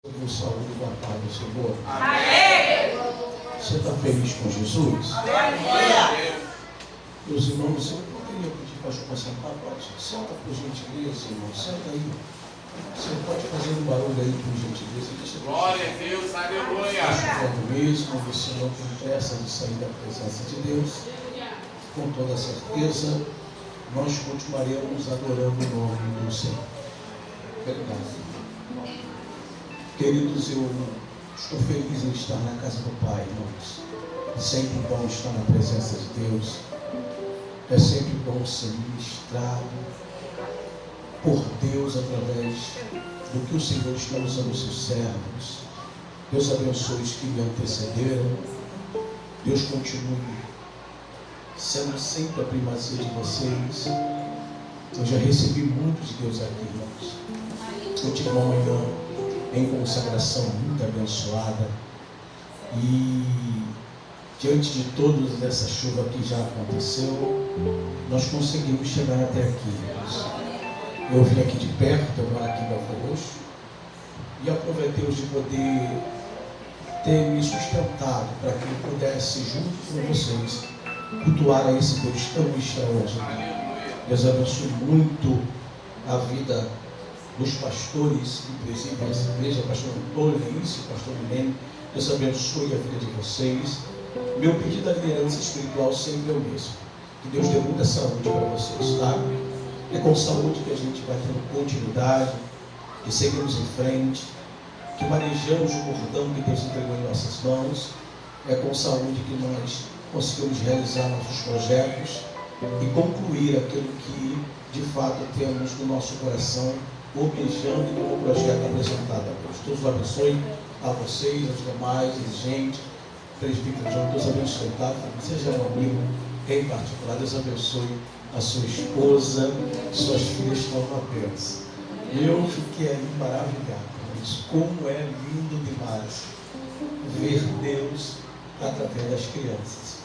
Por saúde e da paz do Senhor. Amém. Você está feliz com Jesus? Amém. Meus irmãos, eu queria pedir para o sentar. Pode, senta por gentileza, irmão. Senta aí. Você pode fazer um barulho aí por gentileza. Glória a Deus, aleluia. Acho mesmo, você não tem pressa de sair da presença de Deus. Com toda certeza, nós continuaremos adorando o nome do Senhor. Obrigado. Queridos, eu estou feliz em estar na casa do Pai, irmãos. É sempre bom estar na presença de Deus. É sempre bom ser ministrado por Deus através do que o Senhor está usando os seus servos. Deus abençoe os que me antecederam. Deus continue sendo sempre a primazia de vocês. Eu já recebi muito de Deus aqui, irmãos. Eu tive uma manhã em consagração muito abençoada, e diante de toda essa chuva que já aconteceu, nós conseguimos chegar até aqui. Eu vim aqui de perto, eu moro aqui em Belfort Roxo, e aproveitei de poder ter me sustentado para que eu pudesse, junto com vocês, cultuar a esse Deus tão extraordinário. Deus abençoe muito a vida dos pastores que presidem essa igreja, pastor Antônio, pastor Milene. Deus abençoe a vida de vocês. Meu pedido à liderança espiritual sempre é o mesmo: que Deus dê muita saúde para vocês, tá? É com saúde que a gente vai ter continuidade, que seguimos em frente, que manejamos o cordão que Deus entregou em nossas mãos. É com saúde que nós conseguimos realizar nossos projetos e concluir aquilo que de fato temos no nosso coração, objejando como projeto apresentado a Deus. Deus abençoe a vocês, aos demais, gente, presbítero João. Deus abençoe, tá? Seja um amigo em particular. Deus abençoe a sua esposa, suas filhas estão apenas. Eu fiquei ali maravilhado, mas como é lindo demais ver Deus através das crianças.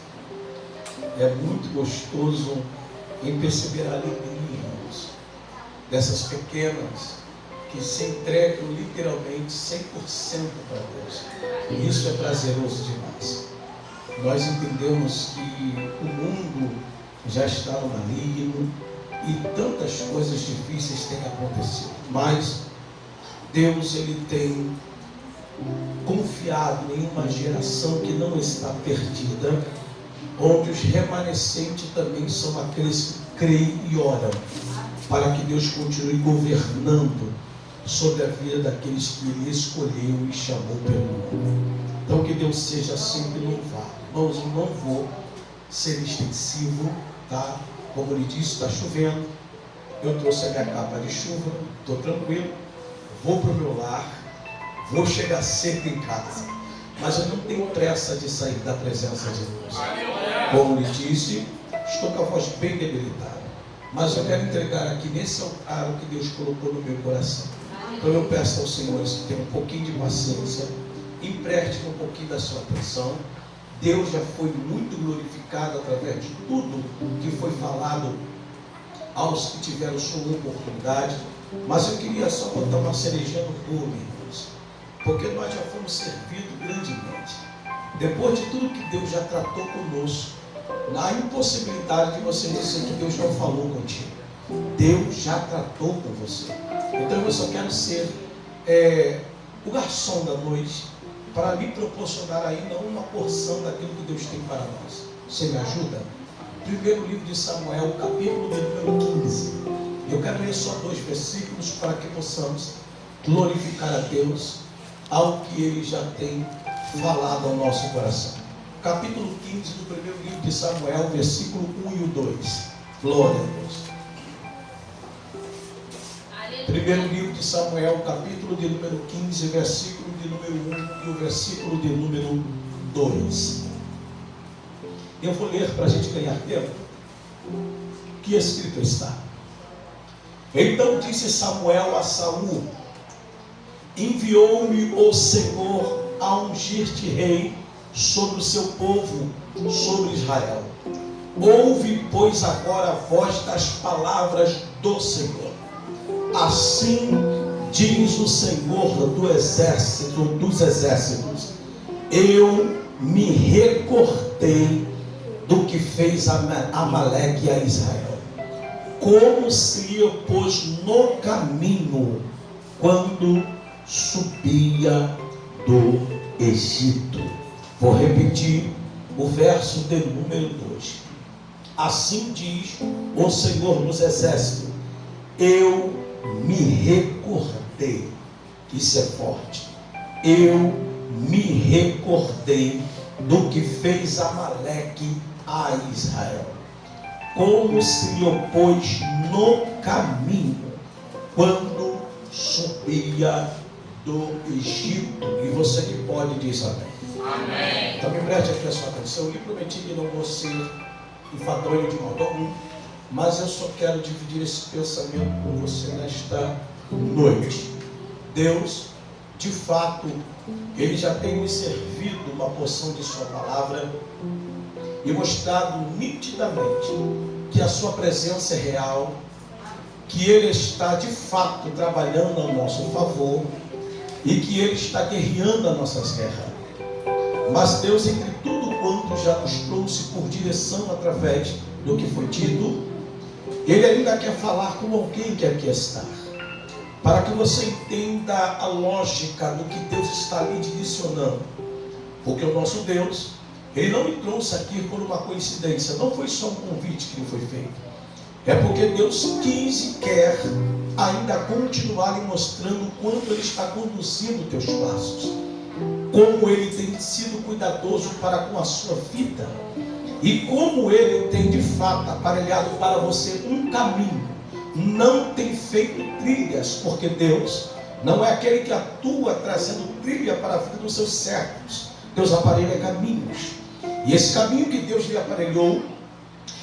É muito gostoso em perceber a alegria, irmãos, dessas pequenas que se entregam literalmente 100% para Deus. Isso é prazeroso demais. Nós entendemos que o mundo já está no maligno e tantas coisas difíceis têm acontecido, mas Deus, Ele tem confiado em uma geração que não está perdida, onde os remanescentes também são aqueles que creem e oram para que Deus continue governando sobre a vida daqueles que Ele escolheu e chamou pelo nome. Então que Deus seja sempre louvado. Irmãos, eu não vou ser extensivo, tá? Como ele disse, está chovendo. Eu trouxe a minha capa de chuva, estou tranquilo, vou para o meu lar, vou chegar cedo em casa, mas eu não tenho pressa de sair da presença de Deus. Como ele disse, estou com a voz bem debilitada, mas eu quero entregar aqui nesse altar o que Deus colocou no meu coração. Então eu peço ao Senhor que tenha um pouquinho de paciência, empreste um pouquinho da sua atenção. Deus já foi muito glorificado através de tudo que foi falado aos que tiveram sua oportunidade, mas eu queria só botar uma cerejinha no bolo, irmãos, porque nós já fomos servidos grandemente. Depois de tudo que Deus já tratou conosco, na impossibilidade de você dizer que Deus não falou contigo, Deus já tratou com você. Então eu só quero ser o garçom da noite, para me proporcionar ainda uma porção daquilo que Deus tem para nós. Você me ajuda? Primeiro livro de Samuel, capítulo de número 15. Eu quero ler só 2 versículos para que possamos glorificar a Deus ao que Ele já tem falado ao nosso coração. Capítulo 15 do primeiro livro de Samuel, versículo 1 e o 2. Glória a Deus. Primeiro livro de Samuel, capítulo de número 15, versículo de número 1 e o versículo de número 2. Eu vou ler para a gente ganhar tempo. Que escrito está: Então disse Samuel a Saul: Enviou-me o Senhor a ungir-te rei sobre o seu povo, sobre Israel. Ouve, pois, agora a voz das palavras do Senhor. Assim diz o Senhor dos exércitos, eu me recordei do que fez Amaleque a Israel, como se lhe opôs no caminho quando subia do Egito. Vou repetir o verso de número 2. Assim diz o Senhor dos exércitos, eu me recordei. Isso é forte. Eu me recordei do que fez Amaleque a Israel, como se lhe opôs no caminho quando subia do Egito. E você que pode dizer amém. Amém. Então me preste aqui a sua atenção. Eu lhe prometi que não vou ser enfadonho de modo algum, mas eu só quero dividir esse pensamento com você nesta noite. Deus, de fato, Ele já tem me servido uma porção de sua palavra e mostrado nitidamente que a sua presença é real, que Ele está de fato trabalhando ao nosso favor e que Ele está guerreando as nossas guerras. Mas Deus, entre tudo quanto já nos trouxe por direção através do que foi dito, Ele ainda quer falar com alguém que aqui está, para que você entenda a lógica do que Deus está lhe direcionando. Porque o nosso Deus, Ele não me trouxe aqui por uma coincidência, não foi só um convite que lhe foi feito. É porque Deus quis e quer ainda continuar lhe mostrando o quanto Ele está conduzindo teus passos, como Ele tem sido cuidadoso para com a sua vida e como Ele tem de fato aparelhado para você um caminho. Não tem feito trilhas, porque Deus não é aquele que atua trazendo trilha para a vida dos seus servos. Deus aparelha caminhos, e esse caminho que Deus lhe aparelhou,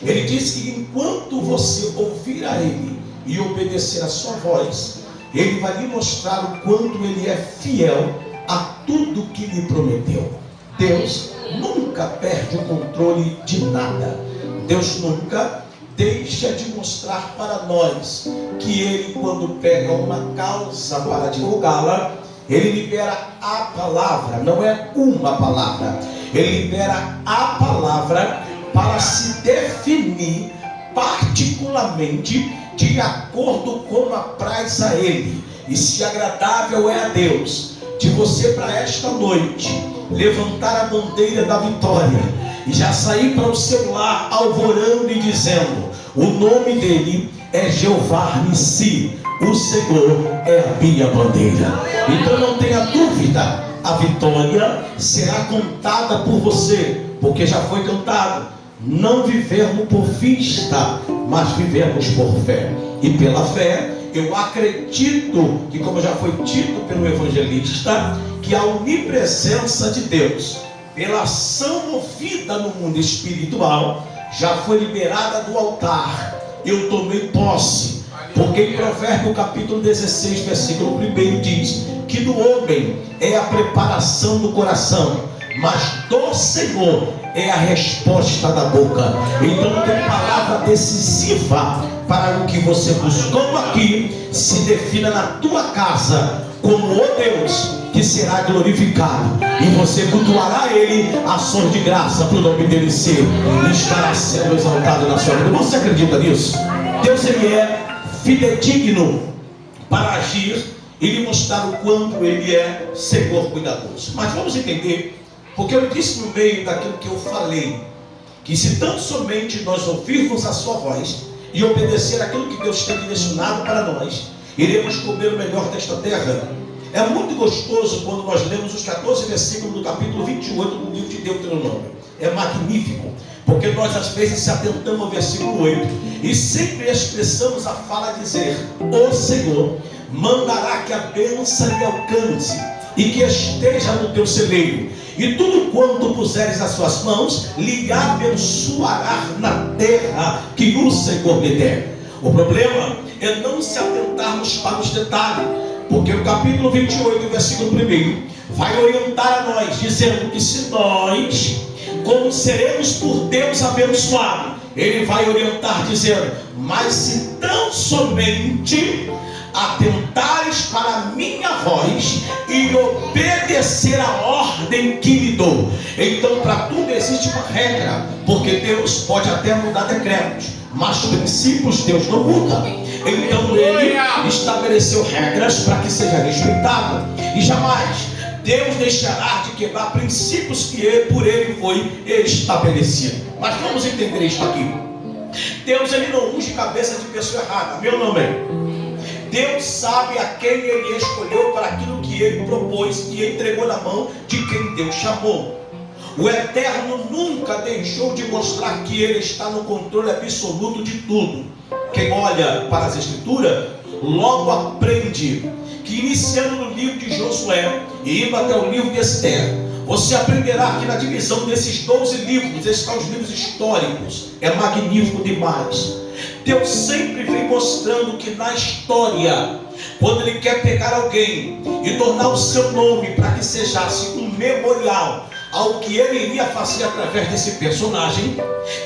Ele disse que enquanto você ouvir a Ele e obedecer a sua voz, Ele vai lhe mostrar o quanto Ele é fiel a tudo que lhe prometeu. Deus nunca perde o controle de nada. Deus nunca deixa de mostrar para nós que Ele, quando pega uma causa para divulgá-la, Ele libera a palavra, não é uma palavra, Ele libera a palavra para se definir particularmente de acordo com a apraz a Ele. E se agradável é a Deus de você para esta noite levantar a bandeira da vitória e já sair para o seu lar alvorando e dizendo: o nome dele é Jeová Nissi, o Senhor é a minha bandeira. Então não tenha dúvida, a vitória será contada por você, porque já foi cantado: não vivemos por vista, mas vivemos por fé. E pela fé eu acredito que, como já foi dito pelo evangelista, que a onipresença de Deus, pela ação movida no mundo espiritual, já foi liberada do altar. Eu tomei posse, porque em Provérbios capítulo 16, versículo 1 diz que do homem é a preparação do coração, mas do Senhor é a resposta da boca. Então tem palavra decisiva para o que você buscou aqui se defina na tua casa como o Deus que será glorificado, e você cultuará Ele ações de graça para o nome dele ser, e estará sendo exaltado na sua vida. Você acredita nisso? Deus, Ele é fidedigno para agir e lhe mostrar o quanto Ele é Senhor cuidadoso. Mas vamos entender, porque eu disse no meio daquilo que eu falei, que se tão somente nós ouvirmos a sua voz e obedecer aquilo que Deus tem direcionado para nós, iremos comer o melhor desta terra. É muito gostoso quando nós lemos os 14 versículos do capítulo 28 do livro de Deuteronômio. É magnífico, porque nós às vezes se atentamos ao versículo 8 e sempre expressamos a fala dizer: o Senhor mandará que a bênção lhe alcance e que esteja no teu celeiro, e tudo quanto puseres as suas mãos lhe abençoará na terra que o Senhor lhe der. O problema é não se atentarmos para os detalhes, porque o capítulo 28, versículo 1 vai orientar a nós, dizendo que se nós, como seremos por Deus abençoados, Ele vai orientar dizendo: mas se tão somente atentares para a minha voz e obedecer a ordem que lhe dou. Então, para tudo existe uma regra, porque Deus pode até mudar decretos, mas princípios Deus não muda. Então ele estabeleceu regras para que seja respeitado, e jamais Deus deixará de quebrar princípios que por ele foi estabelecido. Mas vamos entender isso aqui. Deus, ele não unge cabeça de pessoa errada, meu nome. Deus sabe a quem ele escolheu para aquilo que ele propôs e entregou na mão de quem Deus chamou. O Eterno nunca deixou de mostrar que ele está no controle absoluto de tudo. Quem olha para as Escrituras logo aprende que, iniciando no livro de Josué e indo até o livro de Esther, você aprenderá que na divisão desses 12 livros estão os livros históricos. É magnífico demais. Deus sempre vem mostrando que na história, quando ele quer pegar alguém e tornar o seu nome para que sejasse um memorial ao que ele iria fazer através desse personagem,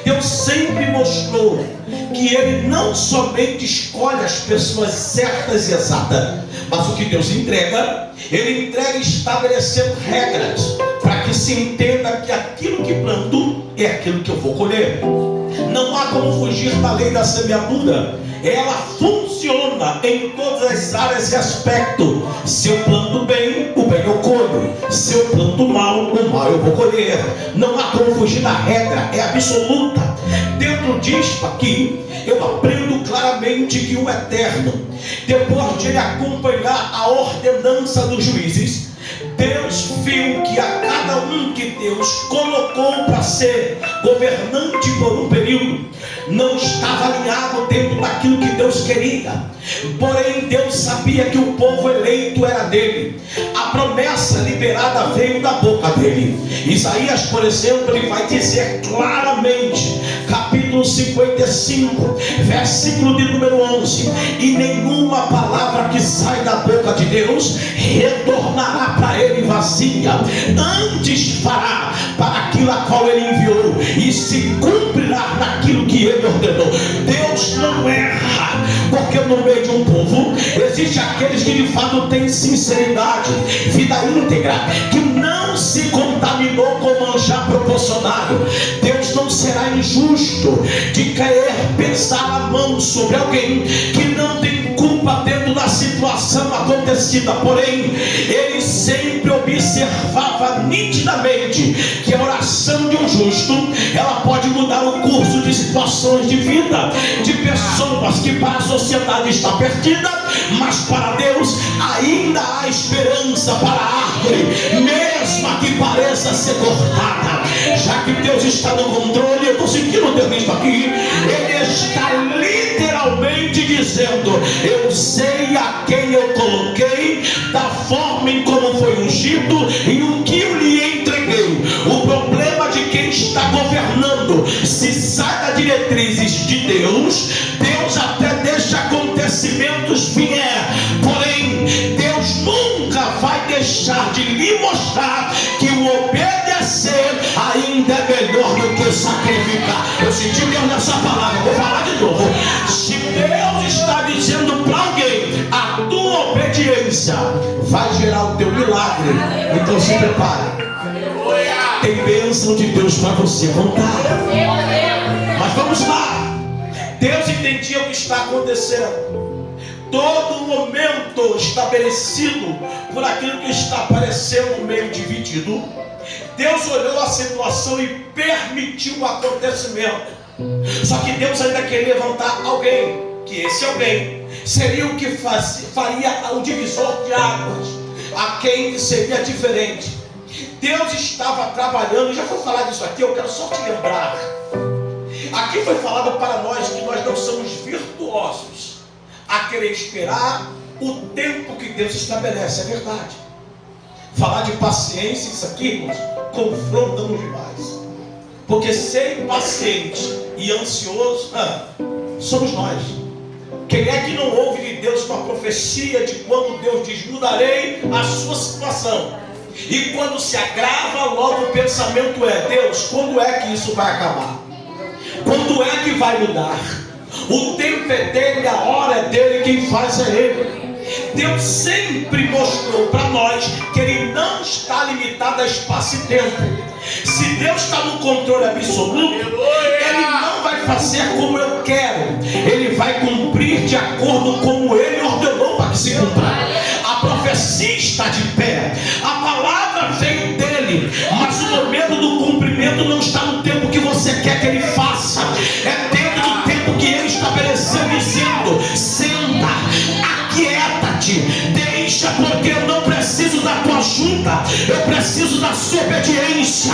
Deus sempre mostrou que ele não somente escolhe as pessoas certas e exatas, mas o que Deus entrega, ele entrega estabelecendo regras para que se entenda que aquilo que planto é aquilo que eu vou colher. Não há como fugir da lei da semeadura. Ela funciona em todas as áreas e aspectos. Se eu planto bem, o bem eu colho. Se eu planto mal, o mal eu vou colher. Não há como fugir da regra, é absoluta. Dentro disto aqui, eu aprendo claramente que o Eterno, depois de ele acompanhar a ordenança dos juízes, Deus viu que a cada um que Deus colocou para ser governante por um período, não estava alinhado dentro daquilo que Deus queria. Porém, Deus sabia que o povo eleito era dele. A promessa liberada veio da boca dele. Isaías, por exemplo, ele vai dizer claramente, capítulo 55, versículo de número 11: e nenhuma palavra que sai da boca de Deus retornará para ele vazia, antes fará para aquilo a qual ele enviou e se cumprirá naquilo que ele ordenou. Deus não erra, porque no meio de um povo existe aqueles que de fato têm sinceridade, vida íntegra, que não se contaminou com manjar proporcionado. Deus não será injusto de querer pensar a mão sobre alguém que não tem culpa dentro da situação acontecida. Porém, ele sempre observava nitidamente que a oração de um justo, ela pode mudar o curso de situações de vida de pessoas que para a sociedade está perdida, mas para Deus ainda há esperança para a árvore, mesmo que pareça ser cortada. Já que Deus está no controle, eu estou sentindo Deus nisso aqui, ele está literalmente dizendo: eu sei a quem eu coloquei, da forma em como foi ungido e o que eu lhe entreguei. O problema de quem está governando, se sai das diretrizes de Deus, Deus até deixa acontecimentos vier, porém Deus nunca vai deixar de lhe mostrar que o obedecer ainda é melhor do que sacrificar. Eu senti Deus nessa palavra, vou falar de novo. Se Deus está dizendo para alguém, a tua obediência vai gerar o teu milagre, então se prepare. Tem bênção de Deus para você contar. Mas vamos lá. Deus entendia o que está acontecendo. Todo momento estabelecido por aquilo que está aparecendo no meio dividido, Deus olhou a situação e permitiu o acontecimento. Só que Deus ainda queria levantar alguém, que esse alguém seria o que faria o divisor de águas, a quem seria diferente. Deus estava trabalhando, já vou falar disso aqui, eu quero só te lembrar. Aqui foi falado para nós que nós não somos virtuosos a querer esperar o tempo que Deus estabelece, é verdade. Falar de paciência, isso aqui, irmãos, confronta-nos demais. Porque ser impaciente e ansioso, somos nós. Quem é que não ouve de Deus uma profecia de quando Deus diz: mudarei a sua situação? E quando se agrava, logo o pensamento é: Deus, quando é que isso vai acabar? Quando é que vai mudar? O tempo é dele, a hora é dele, quem faz é ele. Deus sempre mostrou para nós que Ele não está limitado a espaço e tempo. Se Deus está no controle absoluto, Ele não vai fazer como eu quero, Ele vai cumprir de acordo como Ele ordenou para que se cumpra. A profecia está de pé, a palavra veio dele, mas o momento do cumprimento não está no tempo que você quer que Ele faça, é dentro do tempo que Ele estabeleceu, dizendo: senta, aquieta-te, deixa, porque eu não preciso da tua ajuda, eu preciso da sua obediência.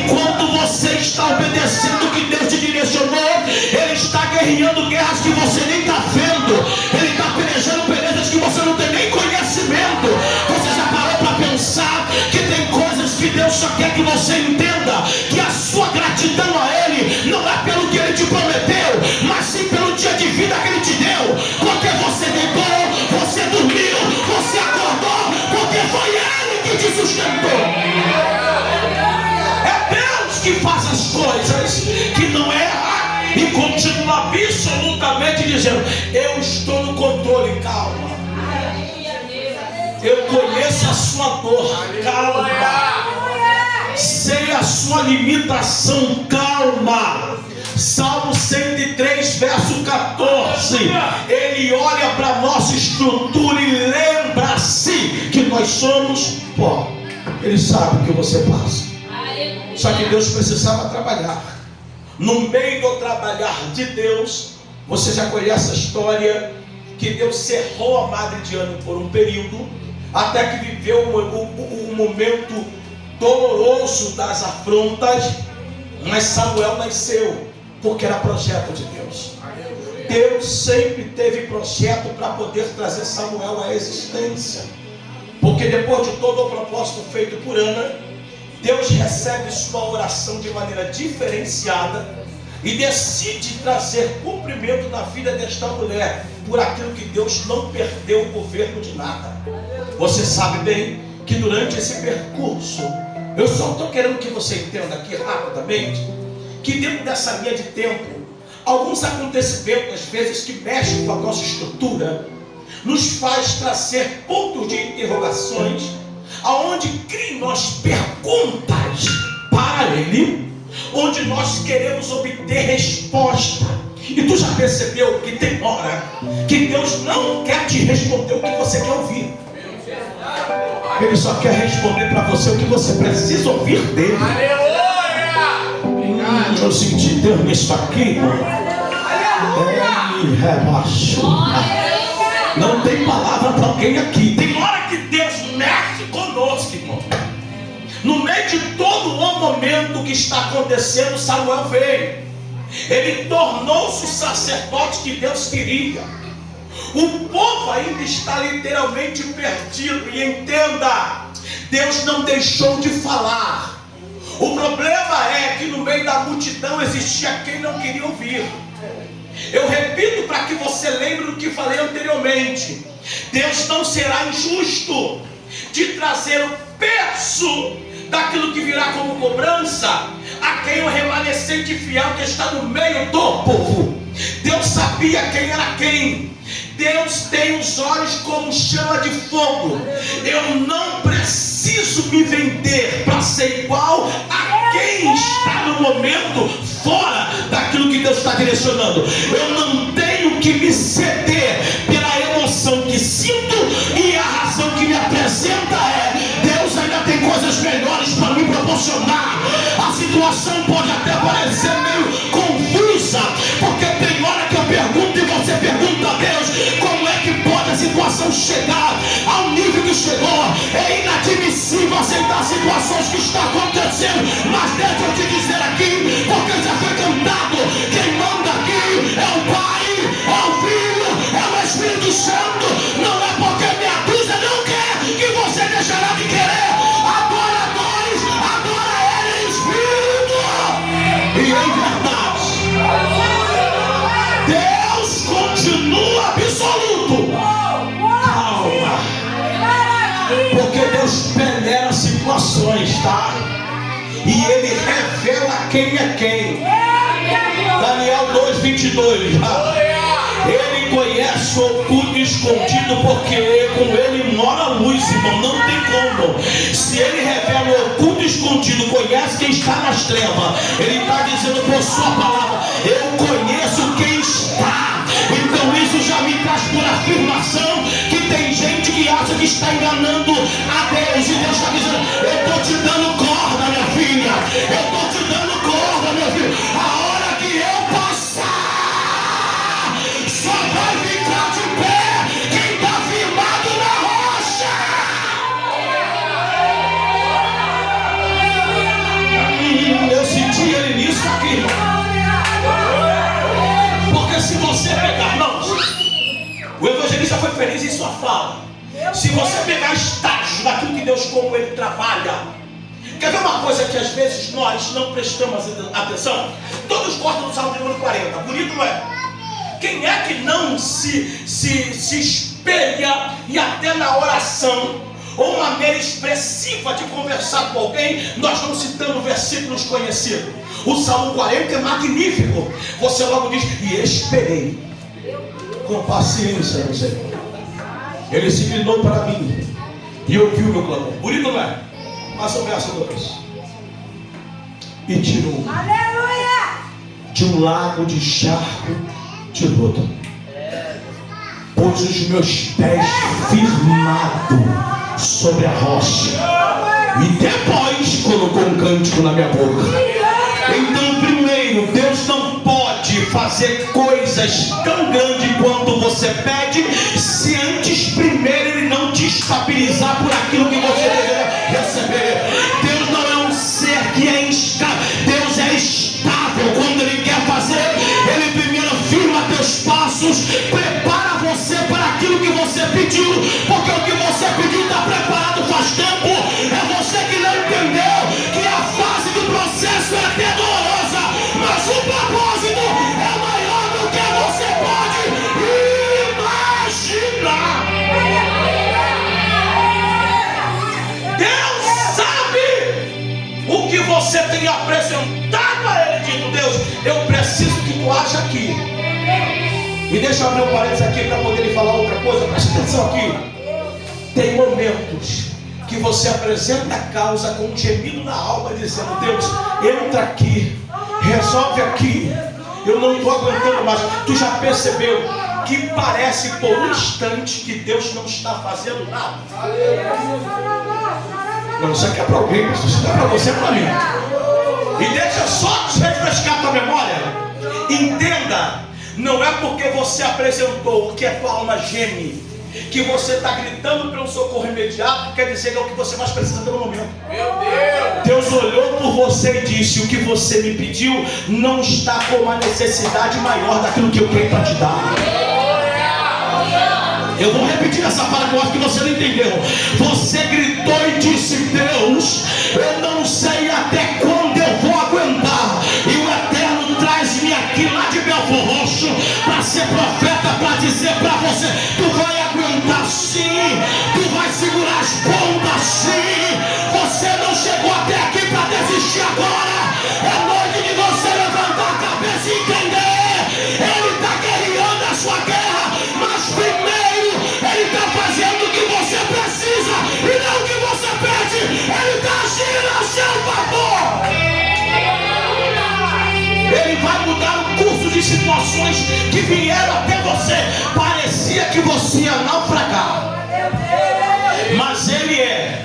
Enquanto você está obedecendo o que Deus te direcionou, Ele está guerreando guerras que você nem está vendo, Ele está pelejando pelejas que você não tem nem conhecimento. Você já parou para pensar que tem coisas que Deus só quer que você entenda, que a sua gratidão a Ele não é pelo que Ele te prometeu, mas sim pelo dia de vida que Ele te deu, porque você deitou, você dormiu, você acordou, porque foi Ele que te sustentou. É Deus que faz as coisas, que não erra e continua absolutamente dizendo: eu estou no controle, calma. Eu conheço a sua dor, calma. Sei a sua limitação, calma. Salmo 103, verso 14. Ele olha para a nossa estrutura e lembra-se que nós somos pó. Ele sabe o que você passa. Só que Deus precisava trabalhar. No meio do trabalhar de Deus, você já conhece a história que Deus cerrou a madre de Ana por um período, até que viveu o momento doloroso das afrontas. Mas Samuel nasceu porque era projeto de Deus. Deus sempre teve projeto para poder trazer Samuel à existência, porque depois de todo o propósito feito por Ana, Deus recebe sua oração de maneira diferenciada e decide trazer cumprimento na vida desta mulher, por aquilo que Deus não perdeu o governo de nada. Você sabe bem que durante esse percurso, eu só estou querendo que você entenda aqui rapidamente, que dentro dessa linha de tempo, alguns acontecimentos, às vezes, que mexem com a nossa estrutura, nos faz trazer pontos de interrogações, aonde cria em nós perguntas para Ele, onde nós queremos obter resposta. E tu já percebeu que tem hora que Deus não quer te responder o que você quer ouvir, Ele só quer responder para você o que você precisa ouvir dele. Eu senti Deus nisso aqui, irmão. Ele rebaixou. Não tem palavra para alguém aqui. Tem hora que Deus mexe conosco, irmão. No meio de todo o momento que está acontecendo, Samuel veio. Ele tornou-se o sacerdote que Deus queria. O povo ainda está literalmente perdido. E entenda, Deus não deixou de falar. O problema é que no meio da multidão existia quem não queria ouvir. Eu repito para que você lembre do que falei anteriormente. Deus não será injusto de trazer o peso daquilo que virá como cobrança a quem o remanescente fiel que está no meio do povo. Deus sabia quem era quem. Deus tem os olhos como chama de fogo. Eu não preciso me vender para ser igual a quem está no momento fora daquilo que Deus está direcionando. Eu não tenho que me ceder pela emoção que sinto, e a razão que me apresenta é: Deus ainda tem coisas melhores para me proporcionar. A situação pode até parecer meio confusa, porque tem hora que eu pergunto e você pergunta a Deus: como é que pode a situação chegar ao nível que chegou? É inadmissível aceitar situações que estão acontecendo, mas deixa eu te dizer aqui, porque já foi cantado: quem manda aqui é o Pai, é o Filho, é o Espírito Santo. Não é porque minha dúzia não quer que você deixará de querer. Adora a dois, adora Ele em Espírito e em verdade. Deus continua absoluto. Calma, porque Deus peneira situações, tá? E Ele revela quem é quem. Daniel 2:22. Ele conhece o oculto escondido, porque com ele mora a luz, irmão. Não tem como. Se ele revela o oculto escondido, conhece quem está nas trevas. Ele está dizendo por sua palavra: eu conheço quem está. Então isso já me traz por afirmação que tem gente que acha que está enganando a Deus. E Deus está dizendo: eu estou te dando corda, minha filha. Eu estou te dando corda, meu filho. A hora que eu passar, só vai ficar de pé quem está firmado na rocha. Eu senti ele nisso aqui, irmão. Porque se você pegar, irmãos, o evangelista foi feliz em sua fala. Se você pegar estágios daquilo que Deus, como ele trabalha. Quer ver uma coisa que às vezes nós não prestamos atenção? Todos gostam do Salmo de número 40. Bonito, não é? Quem é que não se espelha e até na oração, ou uma maneira expressiva de conversar com alguém, nós não citamos versículos conhecidos? O Salmo 40 é magnífico. Você logo diz: e esperei com paciência no Senhor. Ele se inclinou para mim e ouviu o meu clamor. Bonito, não é? Mas o verso 2: e tirou de um lago de charco de lodo, pôs os meus pés firmados sobre a rocha, e depois colocou um cântico na minha boca. Então, primeiro, Deus não pode fazer coisas tão grandes quanto você pede, se antes primeiro Ele não te estabilizar por aquilo que você deveria receber. Deus não é um ser que é instável. Deus é estável. Quando Ele quer fazer, Ele primeiro firma teus passos, prepara você para aquilo que você pediu, porque o que você pediu está preparado faz tempo. É você que não entendeu que a fase do processo é até dolorosa, mas o propósito é maior do que você pode imaginar. Deus sabe o que você tem apresentado a Ele, dito: Deus, eu preciso que tu haja aqui. E deixa eu abrir um parênteses aqui para poder lhe falar outra coisa. Preste atenção aqui. Tem momentos que você apresenta a causa com um gemido na alma, dizendo: Deus, entra aqui, resolve aqui, eu não estou aguentando mais. Tu já percebeu que parece por um instante que Deus não está fazendo nada? Não, isso aqui é para alguém, isso está para você, para mim. E deixa só refrescar a tua memória. Entenda, não é porque você apresentou o que a tua alma geme, que você está gritando pelo socorro imediato, quer dizer que é o que você mais precisa pelo momento. Meu Deus! Deus olhou por você e disse: o que você me pediu não está com uma necessidade maior daquilo que eu tenho para te dar. Eu vou repetir essa palavra, eu acho que você não entendeu. Você gritou e disse: Deus, eu não sei até quando eu vou aguentar. E o Eterno traz-me aqui lá de Belfor Roxo para ser profeta, para dizer para você: tu vai aguentar sim, tu vai segurar as pontas sim. Você não chegou até aqui para desistir agora. É noite de você levantar a cabeça e entender: Ele está guerreando a sua guerra, mas primeiro Ele está fazendo o que você precisa e não o que você pede. Ele está agindo a seu favor. Ele vai mudar o curso de situações que vieram até você. Parecia que você ia naufragar, mas Ele é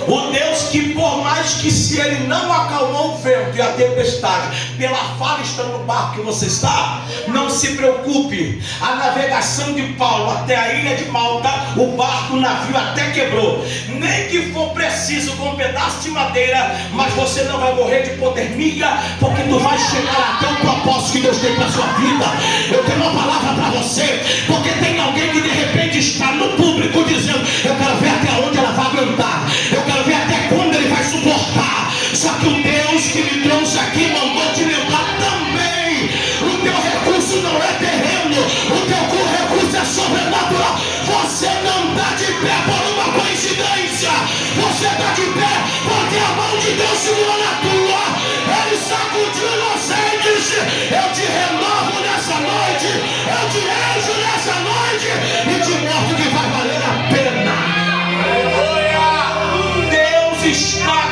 o Deus que, por mais que se Ele não acalmou o vento e a tempestade, pela fala estando no barco que você está, não se preocupe. A navegação de Paulo até a ilha de Malta, o barco, o navio até quebrou. Nem que for preciso com um pedaço de madeira, mas você não vai morrer de hipotermia, porque tu vai chegar até o propósito que Deus tem para a sua vida. Eu tenho uma palavra para você, porque tem alguém que de repente está no público dizendo: eu quero ver até onde ela vai aguentar, eu quero ver até quando ele vai suportar. Só que o Deus que me trouxe aqui mandou te lembrar também: o teu recurso não é terreno, o teu recurso é sobrenatural. Você não está de pé por uma coincidência, você está de pé porque a mão de Deus segurou na tua. Ele sacudiu você e disse: eu te renovo nessa noite, eu te encho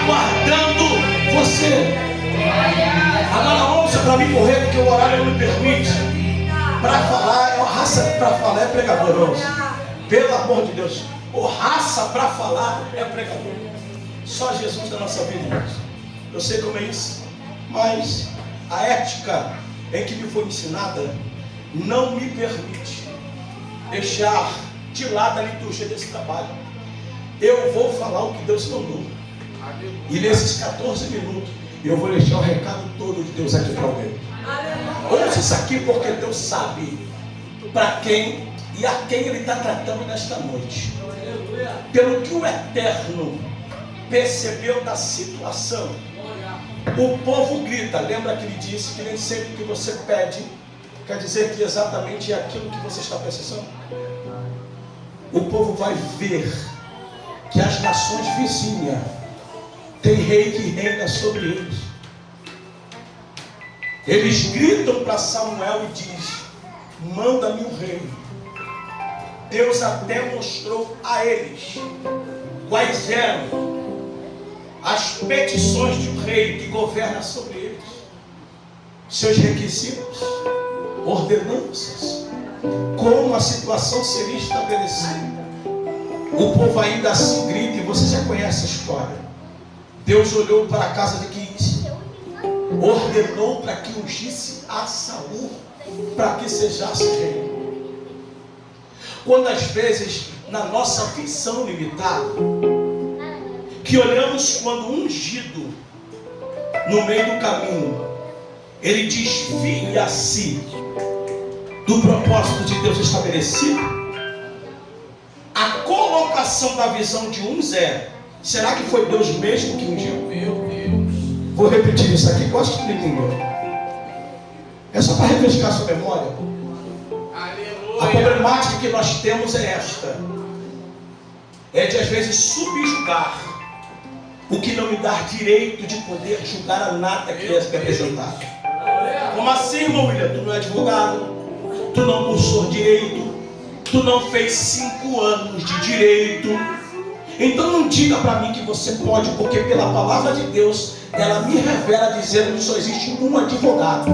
aguardando você. Agora ouça para mim correr, porque o horário não me permite. Para falar, a raça para falar é pregador, irmãos. Pelo amor de Deus. O raça para falar é pregador. Só Jesus da nossa vida, irmãos. Eu sei como é isso, mas a ética em que me foi ensinada não me permite deixar de lado a liturgia desse trabalho. Eu vou falar o que Deus mandou. E nesses 14 minutos eu vou deixar o recado todo de Deus aqui para alguém. Ouça isso aqui, porque Deus sabe para quem e a quem Ele está tratando nesta noite. Pelo que o Eterno percebeu da situação, o povo grita. Lembra que Ele disse que nem sempre que você pede quer dizer que exatamente é aquilo que você está precisando? O povo vai ver que as nações vizinhas têm rei que reina sobre eles. Eles gritam para Samuel e diz: manda-me um rei. Deus até mostrou a eles quais eram as petições de um rei que governa sobre eles, seus requisitos, ordenanças, como a situação seria estabelecida. O povo ainda assim grita, e você já conhece a história. Deus olhou para a casa de Quis, ordenou para que ungisse a Saul, para que sejasse rei. Quantas vezes na nossa visão limitada, que olhamos quando ungido no meio do caminho, ele desvia-se do propósito de Deus estabelecido. A colocação da visão de uns é: será que foi Deus mesmo que ungiu? Meu Deus. Vou repetir isso aqui, gosto de entender. É só para refrescar sua memória. Aleluia. A problemática que nós temos é esta: é de às vezes subjugar o que não me dá direito de poder julgar a nada que é apresentado. Como assim, irmão William? Tu não é advogado, tu não cursou direito, tu não fez 5 anos de direito. Então não diga para mim que você pode, porque pela palavra de Deus ela me revela dizendo que só existe um advogado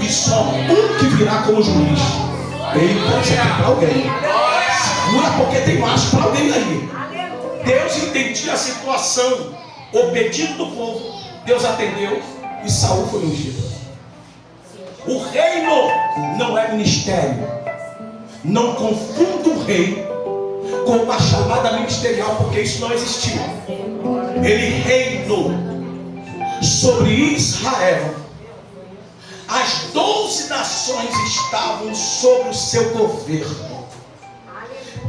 e só um que virá como juiz. Eita, isso aqui é para alguém. Segura, porque tem macho para alguém aí. Deus entendia a situação, o pedido do povo. Deus atendeu e Saul foi ungido. O reino não é ministério. Não confunda o rei com uma chamada ministerial, porque isso não existiu. Ele reinou sobre Israel. As 12 nações estavam sob o seu governo.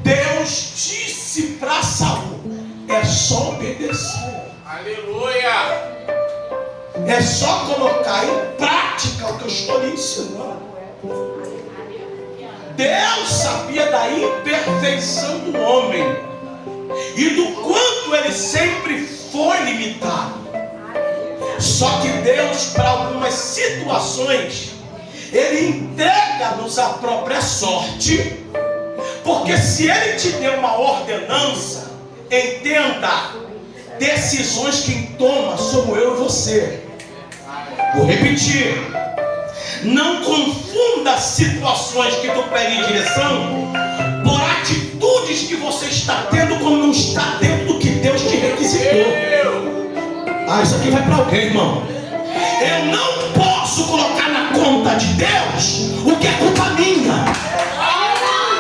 Deus disse para Saul: é só obedecer. Aleluia. É só colocar em prática o que eu estou lhe ensinando. Deus sabia da imperfeição do homem e do quanto ele sempre foi limitado. Só que Deus, para algumas situações, Ele entrega-nos a própria sorte. Porque se Ele te deu uma ordenança, entenda, decisões quem toma somos eu e você. Vou repetir: não confunda situações que tu pede direção por atitudes que você está tendo quando não está dentro do que Deus te requisitou. Ah, isso aqui vai para alguém, irmão. Eu não posso colocar na conta de Deus o que é culpa minha.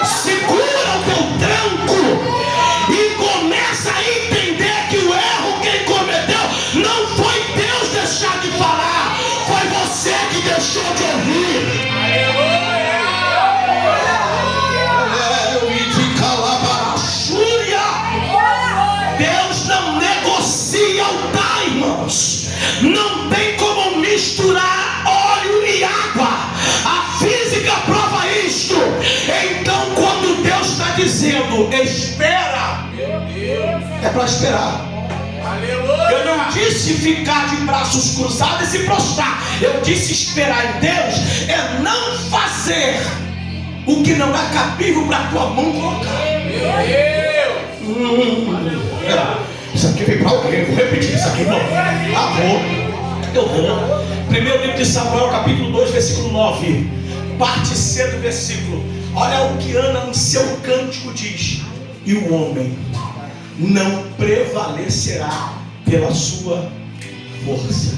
Segura o teu tranco e começa a entender que o erro quem cometeu não foi Deus deixar de falar, foi você que deixou de ouvir. Deus não negocia o dar, irmãos. Não tem como misturar óleo e água. A física prova isto. Então, quando Deus está dizendo espera, é para esperar. Aleluia. Eu não disse ficar de braços cruzados e prostrar. Eu disse esperar em Deus é não fazer o que não é cabível para a tua mão colocar. Meu Deus. Isso aqui vem para alguém. Vou repetir isso aqui, irmão. Eu vou. Primeiro livro de Samuel, capítulo 2, versículo 9. Parte C do versículo. Olha o que Ana no seu cântico diz: e o homem não prevalecerá pela sua força.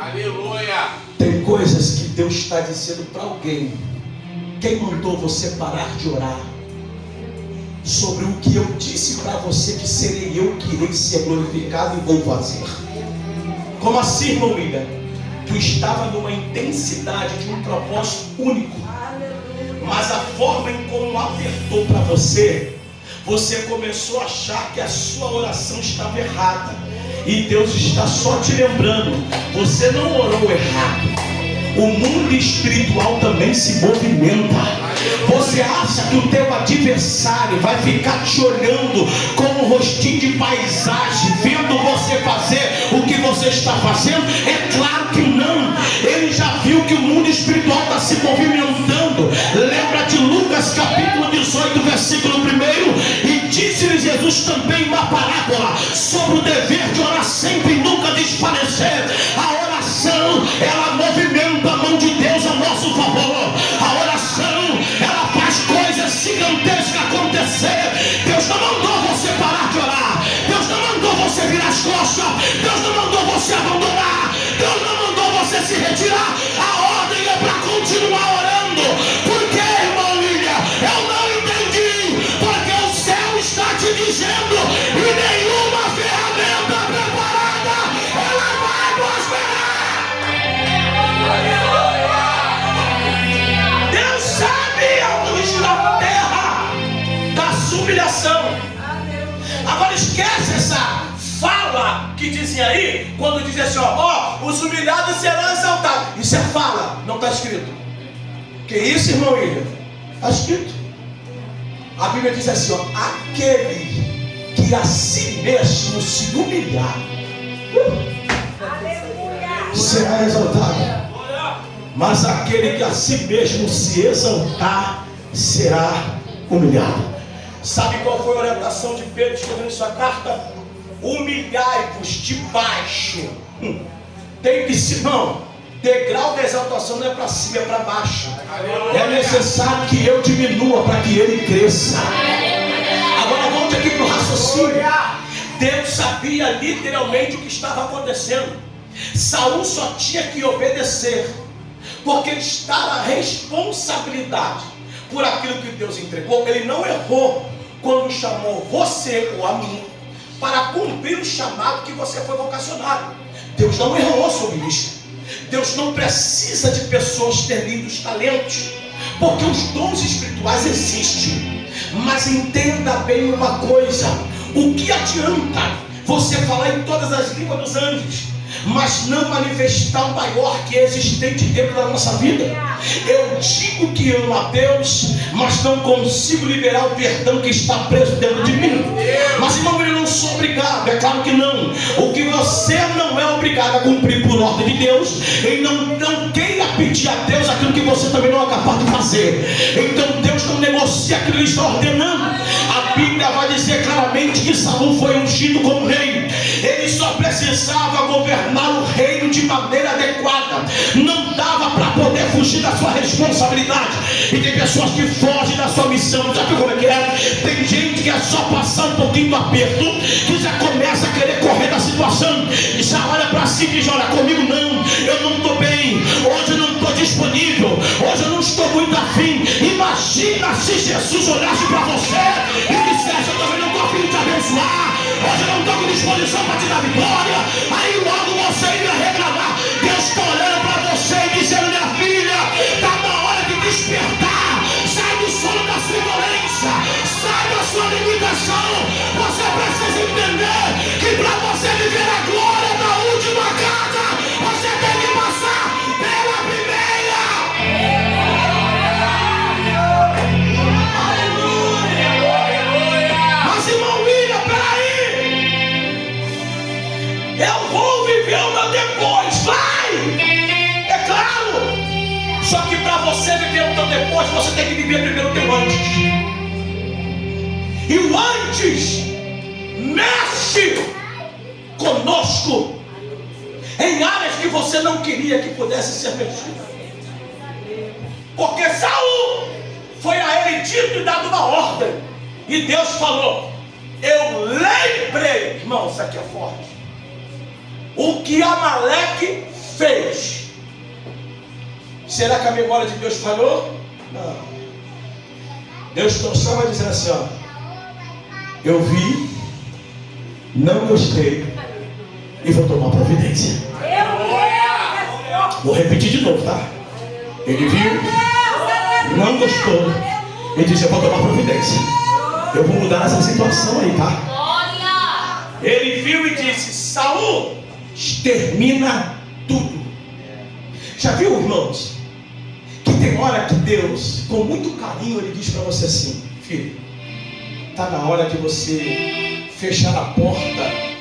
Aleluia. Tem coisas que Deus está dizendo para alguém. Quem mandou você parar de orar sobre o que eu disse para você que serei eu que irei ser glorificado e vou fazer? Como assim, irmão William? Tu estava numa intensidade de um propósito único, mas a forma em como apertou para você, você começou a achar que a sua oração estava errada. E Deus está só te lembrando: você não orou errado. O mundo espiritual também se movimenta. Você acha que o teu adversário vai ficar te olhando com um rostinho de paisagem, vendo você fazer o que você está fazendo? É claro que não. Ele já viu que o mundo espiritual está se movimentando. Lembra de Lucas capítulo 18, versículo 1? E disse-lhe Jesus também uma parábola sobre o dever de orar sempre e nunca desfalecer. A oração, ela movimenta a mão de Deus a nosso favor. A oração, ela faz coisas gigantescas acontecer. Deus não mandou você parar de orar. Deus não mandou você virar as costas. Deus não mandou você abandonar. Deus não mandou você se retirar. A ordem é para continuar orando. Por que, irmão William? Eu não entendi. Porque o céu está te dizendo: e nenhuma ferramenta preparada ela vai prosperar. Deus sabe aonde está a terra da sua humilhação. Agora esquece essa fala que dizem aí, quando dizem assim: ó, os humilhados serão exaltados. Isso é fala, não está escrito. Que isso, irmão William? Está escrito. A Bíblia diz assim: ó, aquele que a si mesmo se humilhar será exaltado. Mas aquele que a si mesmo se exaltar será humilhado. Sabe qual foi a orientação de Pedro escrevendo sua carta? Humilhai-vos de baixo. Tem que se, não, degrau da exaltação não é para cima, é para baixo. É necessário que eu diminua para que ele cresça. Agora volte aqui para o raciocínio. Deus sabia literalmente o que estava acontecendo. Saul só tinha que obedecer, porque estava a responsabilidade por aquilo que Deus entregou. Ele não errou quando chamou você ou a mim para cumprir o chamado que você foi vocacionado. Deus não errou sobre isso. Deus não precisa de pessoas ter lindos talentos, porque os dons espirituais existem. Mas entenda bem uma coisa: o que adianta você falar em todas as línguas dos anjos, mas não manifestar o maior que é existente dentro da nossa vida? Eu digo que amo a Deus, mas não consigo liberar o perdão que está preso dentro de mim. Mas, irmão, eu não sou obrigado, é claro que não. O que você não é obrigado a cumprir por ordem de Deus, e não queira pedir a Deus aquilo que você também não é capaz de fazer. Então Deus não negocia aquilo que Ele está ordenando. A Bíblia vai dizer claramente que Saul foi ungido como rei. Ele só precisava governar o reino de maneira adequada. Não dava para poder fugir da sua responsabilidade. E tem pessoas que fogem da sua missão. Já viu como é que é? Tem gente que é só passar um pouquinho do aperto, que já começa a querer correr da situação, e já olha para si e diz: olha, comigo não, eu não estou bem, hoje eu não estou disponível, hoje eu não estou muito afim. Imagina se Jesus olhasse para você e dissesse: eu também não estou afim de te abençoar, hoje eu não estou com disposição para te dar vitória. Aí logo você iria reclamar. Deus está olhando para você e dizendo: minha filha, está na hora de despertar. Sai do sono da sua violência, sai da sua limitação. Você precisa entender que para você viver a glória da última casa, você tem que passar pela primeira. Mas, irmão William, peraí, eu vou viver o meu depois. Vai! É claro! Só que para você viver o teu depois, você tem que viver primeiro o teu antes. E o antes mexe conosco em áreas que você não queria que pudesse ser mexido. Porque Saul foi a ele dito e dado uma ordem, e Deus falou: eu lembrei, irmão, isso aqui é forte, o que Amaleque fez. Será que a memória de Deus falhou? Não. Deus só vai dizer assim, ó: eu vi, não gostei e vou tomar providência. Vou repetir de novo, tá? Ele viu, não gostou e disse: eu vou tomar providência. Eu vou mudar essa situação aí, tá? Ele viu e disse: Saul, extermina tudo. Já viu, irmãos, que tem hora que Deus, com muito carinho, Ele diz para você assim: filho, está na hora de você fechar a porta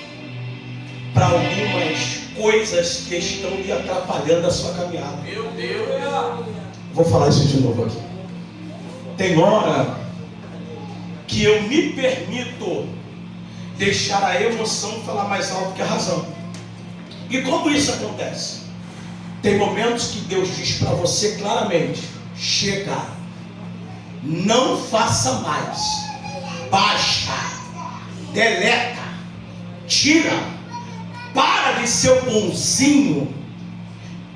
para algumas coisas que estão lhe atrapalhando a sua caminhada. Meu Deus. Vou falar isso de novo aqui. Tem hora que eu me permito deixar a emoção falar mais alto que a razão. E como isso acontece? Tem momentos que Deus diz para você claramente: chega, não faça mais, basta, deleta, tira, para de ser o bonzinho,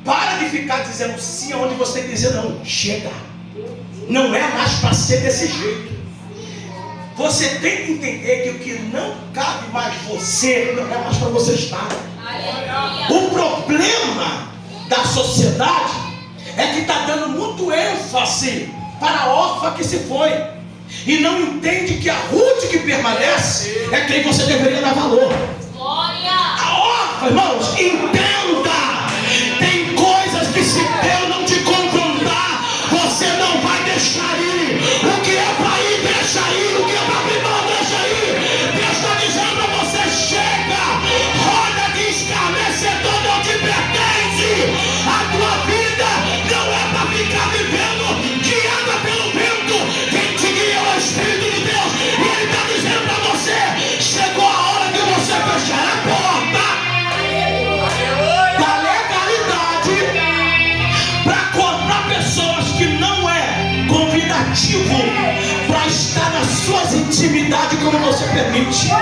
para de ficar dizendo sim aonde você tem que dizer não. Chega, não é mais para ser desse jeito. Você tem que entender que o que não cabe mais você, não é mais para você estar. O problema da sociedade é que está dando muito ênfase para a órfã que se foi, e não entende que a Ruth que permanece é quem você deveria dar valor. A órfã, irmãos, entenda, tem coisas que se Deus não te confrontar, você não vai deixar ir. O que é para ir, deixa ir. O que é para abrir mão, deixa ir. Deus está dizendo para você: chega, roda de escarnecedor não te pertence. A tua vida não é para ficar vivendo guiada pelo vento. Quem te guia é o Espírito de Deus, e Ele está dizendo para você: chegou a hora de você fechar a porta da legalidade para comprar pessoas que não é convidativo para estar nas suas intimidades como você permite. Não,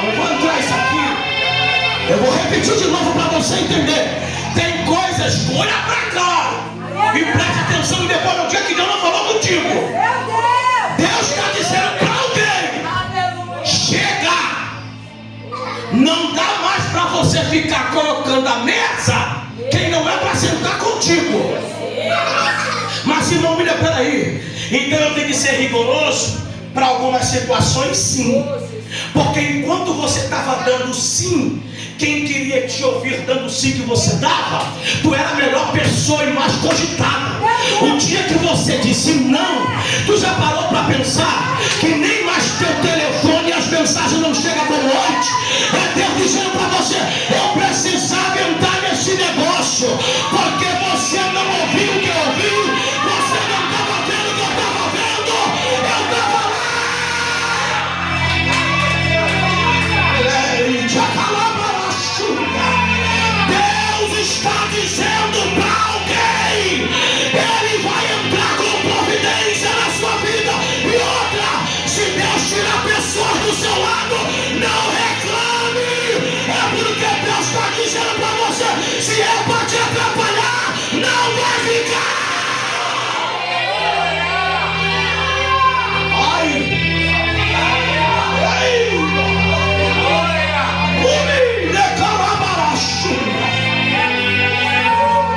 eu vou entrar isso aqui, eu vou repetir de novo para você entender. Tem coisas, olha para cá e preste atenção, e depois no dia que Deus não falou contigo, Deus está dizendo para alguém: chega, não dá mais para você ficar colocando a mesa quem não é para sentar contigo. Mas irmão, olha, peraí, então eu tenho que ser rigoroso para algumas situações, sim, porque enquanto você estava dando sim, quem queria te ouvir dando sim que você dava, tu era a melhor pessoa e mais cogitada. O dia que você disse não, tu já parou para pensar que nem mais teu telefone e as mensagens não chegam como antes? É Deus dizendo para você: eu precisava entrar nesse negócio, porque você não ouviu o que eu ouvi, você não estava vendo o que eu estava vendo, eu estava lá. Deus está dizendo para alguém: Ele vai entrar com providência na sua vida. E outra, se Deus tirar pessoas do seu lado, não reclame. É porque Deus está dizendo para você: se é para te atrapalhar, não vai ficar.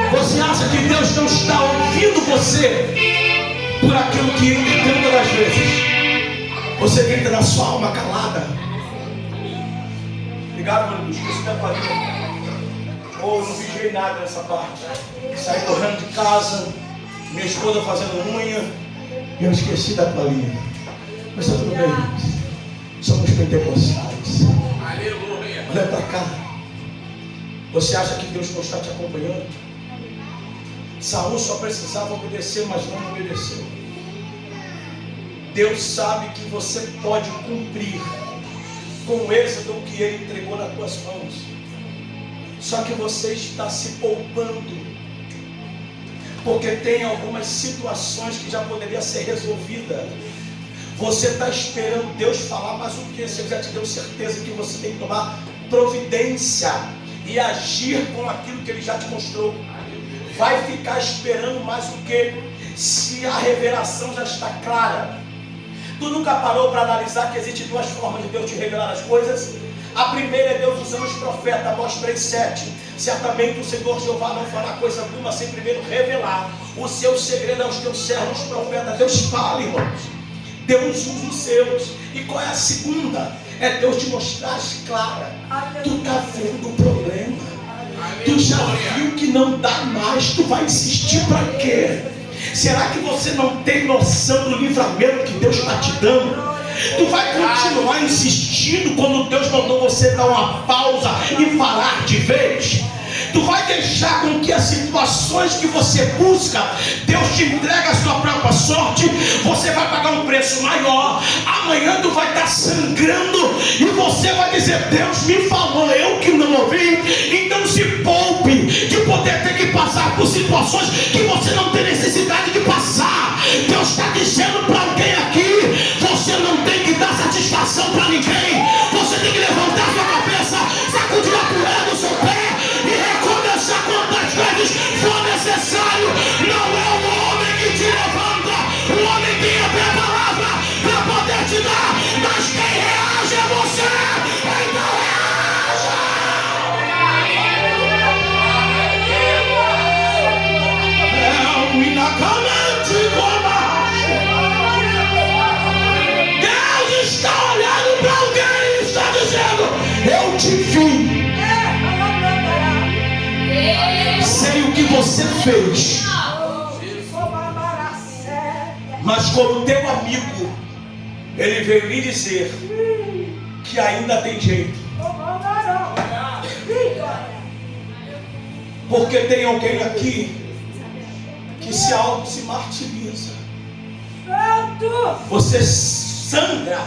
Você acha que Deus não está ouvindo você por aquilo que Ele tenta das vezes? Você grita na sua alma calada. Obrigado, mano, esqueci da palhinha. Ou não vigiei nada nessa parte. Saí correndo de casa, minha esposa fazendo unha, e eu esqueci da palhinha. Mas está tudo bem. Somos pentecostais. Aleluia. Olha para cá. Você acha que Deus não está te acompanhando? Saul só precisava obedecer, mas não obedeceu. Deus sabe que você pode cumprir com o êxodo que Ele entregou nas tuas mãos. Só que você está se poupando, porque tem algumas situações que já poderia ser resolvida. Você está esperando Deus falar, mas o que? Você já te deu certeza que você tem que tomar providência e agir com aquilo que Ele já te mostrou. Vai ficar esperando mais o que? Se a revelação já está clara. Tu nunca parou para analisar que existem duas formas de Deus te revelar as coisas? A primeira é Deus usando os profetas, Amós 3:7. Certamente o Senhor Jeová não fará coisa alguma sem primeiro revelar o seu segredo aos teus servos profetas. Deus fala, irmãos. Deus usa os seus. E qual é a segunda? É Deus te mostrar as claras. Tu está vendo o problema. Tu já viu que não dá mais. Tu vai insistir para quê? Será que você não tem noção do livramento que Deus está te dando? Tu vai continuar insistindo quando Deus mandou você dar uma pausa e parar de vez? Tu vai deixar com que as situações que você busca, Deus te entrega a sua própria sorte? Você vai pagar um preço maior. Amanhã tu vai estar sangrando e você vai dizer: Deus me falou, eu que não ouvi. Então se poupe de poder ter que passar por situações que você não tem necessidade de passar. Deus está dizendo para alguém aqui: você não tem que dar satisfação para ninguém. Você tem que levantar sua cabeça, sacudir a poeira do seu pé e recomeçar quantas vezes for necessário. Não é o homem que te levanta, o homem tem a palavra para poder te dar, mas quem reage é você. Então reaja. É um inacamente Deus está olhando para alguém e está dizendo: eu te vi. Sei o que você fez, mas como teu amigo, ele veio lhe dizer que ainda tem jeito. Porque tem alguém aqui que se martiriza. Você sangra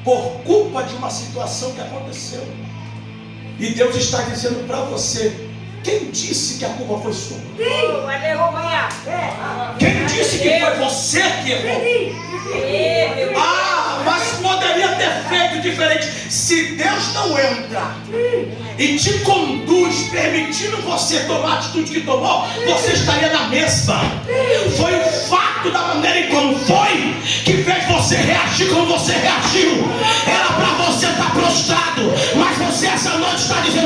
por culpa de uma situação que aconteceu. E Deus está dizendo para você: quem disse que a culpa foi sua? Quem disse que foi você que errou? Mas poderia ter feito diferente. Se Deus não entra e te conduz, permitindo você tomar a atitude que tomou, você estaria na mesma. Foi o fato da maneira em como foi que fez você reagir como você reagiu. Era para você estar prostrado, mas você essa noite está dizendo: